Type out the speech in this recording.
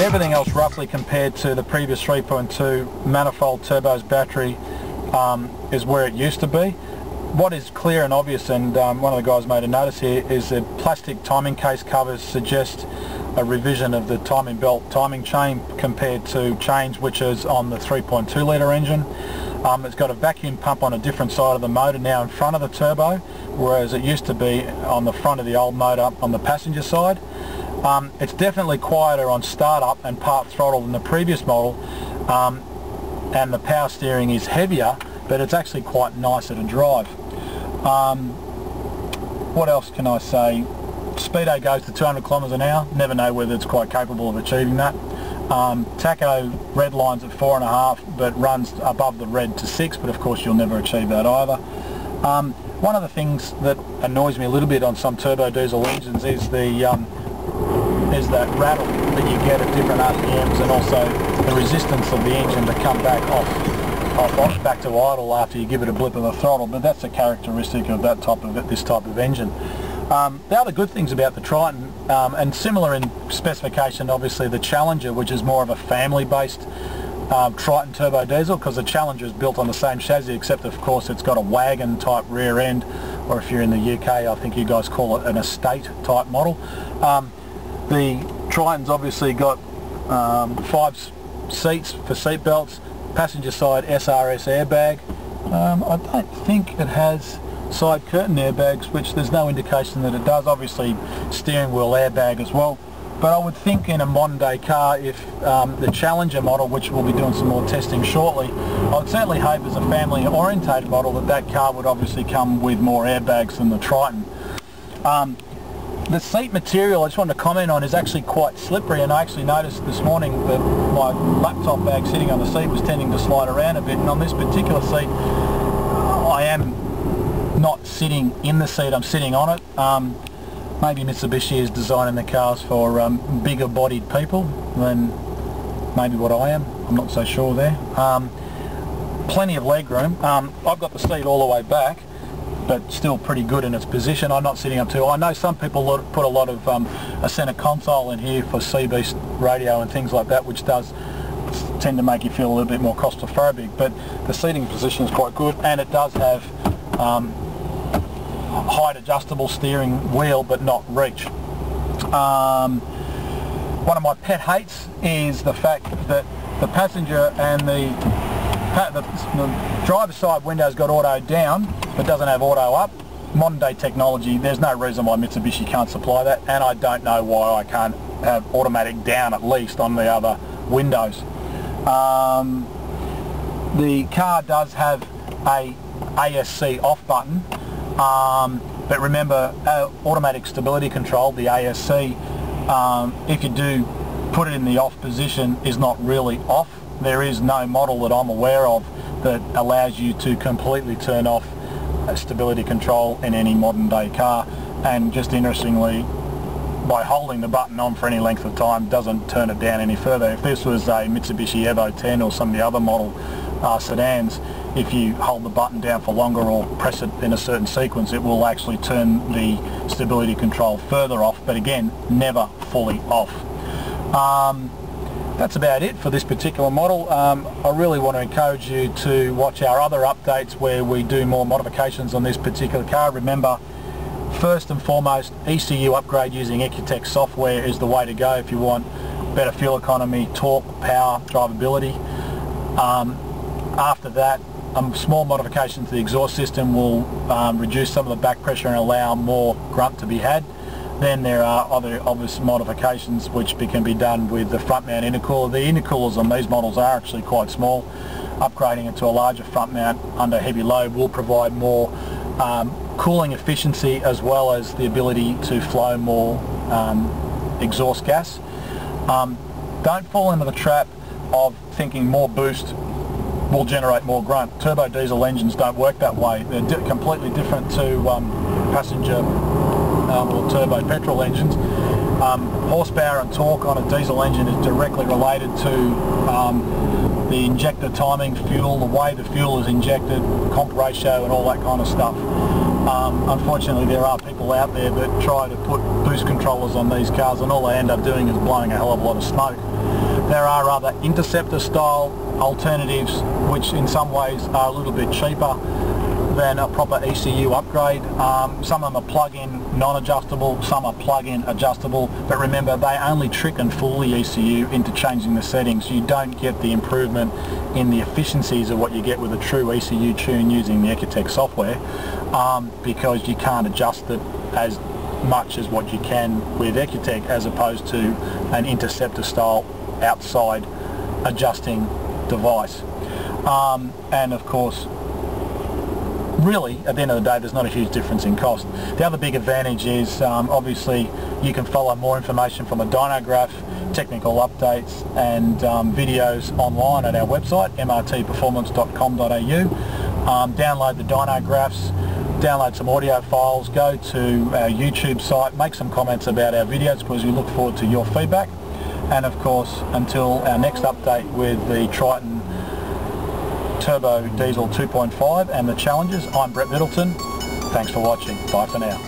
Everything else roughly compared to the previous 3.2 manifold turbos battery is where it used to be. What is clear and obvious, and one of the guys made a notice here, is that plastic timing case covers suggest a revision of the timing belt timing chain compared to chains which is on the 3.2 litre engine. It's got a vacuum pump on a different side of the motor now in front of the turbo, whereas it used to be on the front of the old motor on the passenger side. It's definitely quieter on startup and part throttle than the previous model, and the power steering is heavier, but it's actually quite nicer to drive. What else can I say? Speedo goes to 200 kilometres an hour. Never know whether it's quite capable of achieving that. Tacho red lines at 4.5, but runs above the red to 6, but of course you'll never achieve that either. One of the things that annoys me a little bit on some turbo diesel engines is that rattle that you get at different RPMs, and also the resistance of the engine to come back back to idle after you give it a blip of the throttle. But that's a characteristic of this type of engine. The other good things about the Triton, and similar in specification, obviously the Challenger, which is more of a family-based Triton turbo diesel, because the Challenger is built on the same chassis, except of course it's got a wagon type rear end, or if you're in the UK I think you guys call it an estate type model. The Triton's obviously got 5 seats for seat belts, passenger side SRS airbag. I don't think it has side curtain airbags, which there's no indication that it does. Obviously steering wheel airbag as well. But I would think in a modern day car, if the Challenger model, which we'll be doing some more testing shortly, I would certainly hope as a family orientated model that car would obviously come with more airbags than the Triton. The seat material I just wanted to comment on is actually quite slippery, and I actually noticed this morning that my laptop bag sitting on the seat was tending to slide around a bit, and on this particular seat I am not sitting in the seat, I'm sitting on it. Maybe Mitsubishi is designing the cars for bigger bodied people than maybe what I am. I'm not so sure there. Plenty of leg room. I've got the seat all the way back, but still pretty good in its position. I'm not sitting up too. I know some people put a lot of a centre console in here for CB radio and things like that, which does tend to make you feel a little bit more claustrophobic, but the seating position is quite good, and it does have height adjustable steering wheel, but not reach. One of my pet hates is the fact that the passenger and the driver's side window's got auto down but doesn't have auto up. Modern day technology, there's no reason why Mitsubishi can't supply that, and I don't know why I can't have automatic down at least on the other windows. The car does have a ASC off button, but remember automatic stability control, the ASC, if you do put it in the off position, is not really off. There is no model that I'm aware of that allows you to completely turn off stability control in any modern day car, and just interestingly, by holding the button on for any length of time doesn't turn it down any further. If this was a Mitsubishi Evo X or some of the other model sedans, if you hold the button down for longer or press it in a certain sequence, it will actually turn the stability control further off, but again, never fully off. That's about it for this particular model. I really want to encourage you to watch our other updates where we do more modifications on this particular car. Remember, first and foremost, ECU upgrade using Ecutech software is the way to go if you want better fuel economy, torque, power, drivability. After that, small modifications to the exhaust system will reduce some of the back pressure and allow more grunt to be had. Then there are other obvious modifications which can be done with the front mount intercooler. The intercoolers on these models are actually quite small. Upgrading it to a larger front mount under heavy load will provide more cooling efficiency, as well as the ability to flow more exhaust gas. Don't fall into the trap of thinking more boost will generate more grunt. Turbo diesel engines don't work that way. They're completely different to passenger or turbo petrol engines. Horsepower and torque on a diesel engine is directly related to the injector timing, fuel, the way the fuel is injected, comp ratio and all that kind of stuff. Unfortunately, there are people out there that try to put boost controllers on these cars, and all they end up doing is blowing a hell of a lot of smoke. There are other interceptor style alternatives which in some ways are a little bit cheaper than a proper ECU upgrade. Some of them are plug-in non-adjustable, some are plug-in adjustable, but remember they only trick and fool the ECU into changing the settings. You don't get the improvement in the efficiencies of what you get with a true ECU tune using the Ecotec software, because you can't adjust it as much as what you can with Ecotec, as opposed to an interceptor style outside adjusting device. And of course, really, at the end of the day, there's not a huge difference in cost. The other big advantage is obviously you can follow more information from a dynograph, technical updates and videos online at our website, mrtperformance.com.au. Download the dynographs, download some audio files, go to our YouTube site, make some comments about our videos, because we look forward to your feedback. And of course, until our next update with the Triton Turbo Diesel 2.5 and the Challengers, I'm Brett Middleton. Thanks for watching. Bye for now.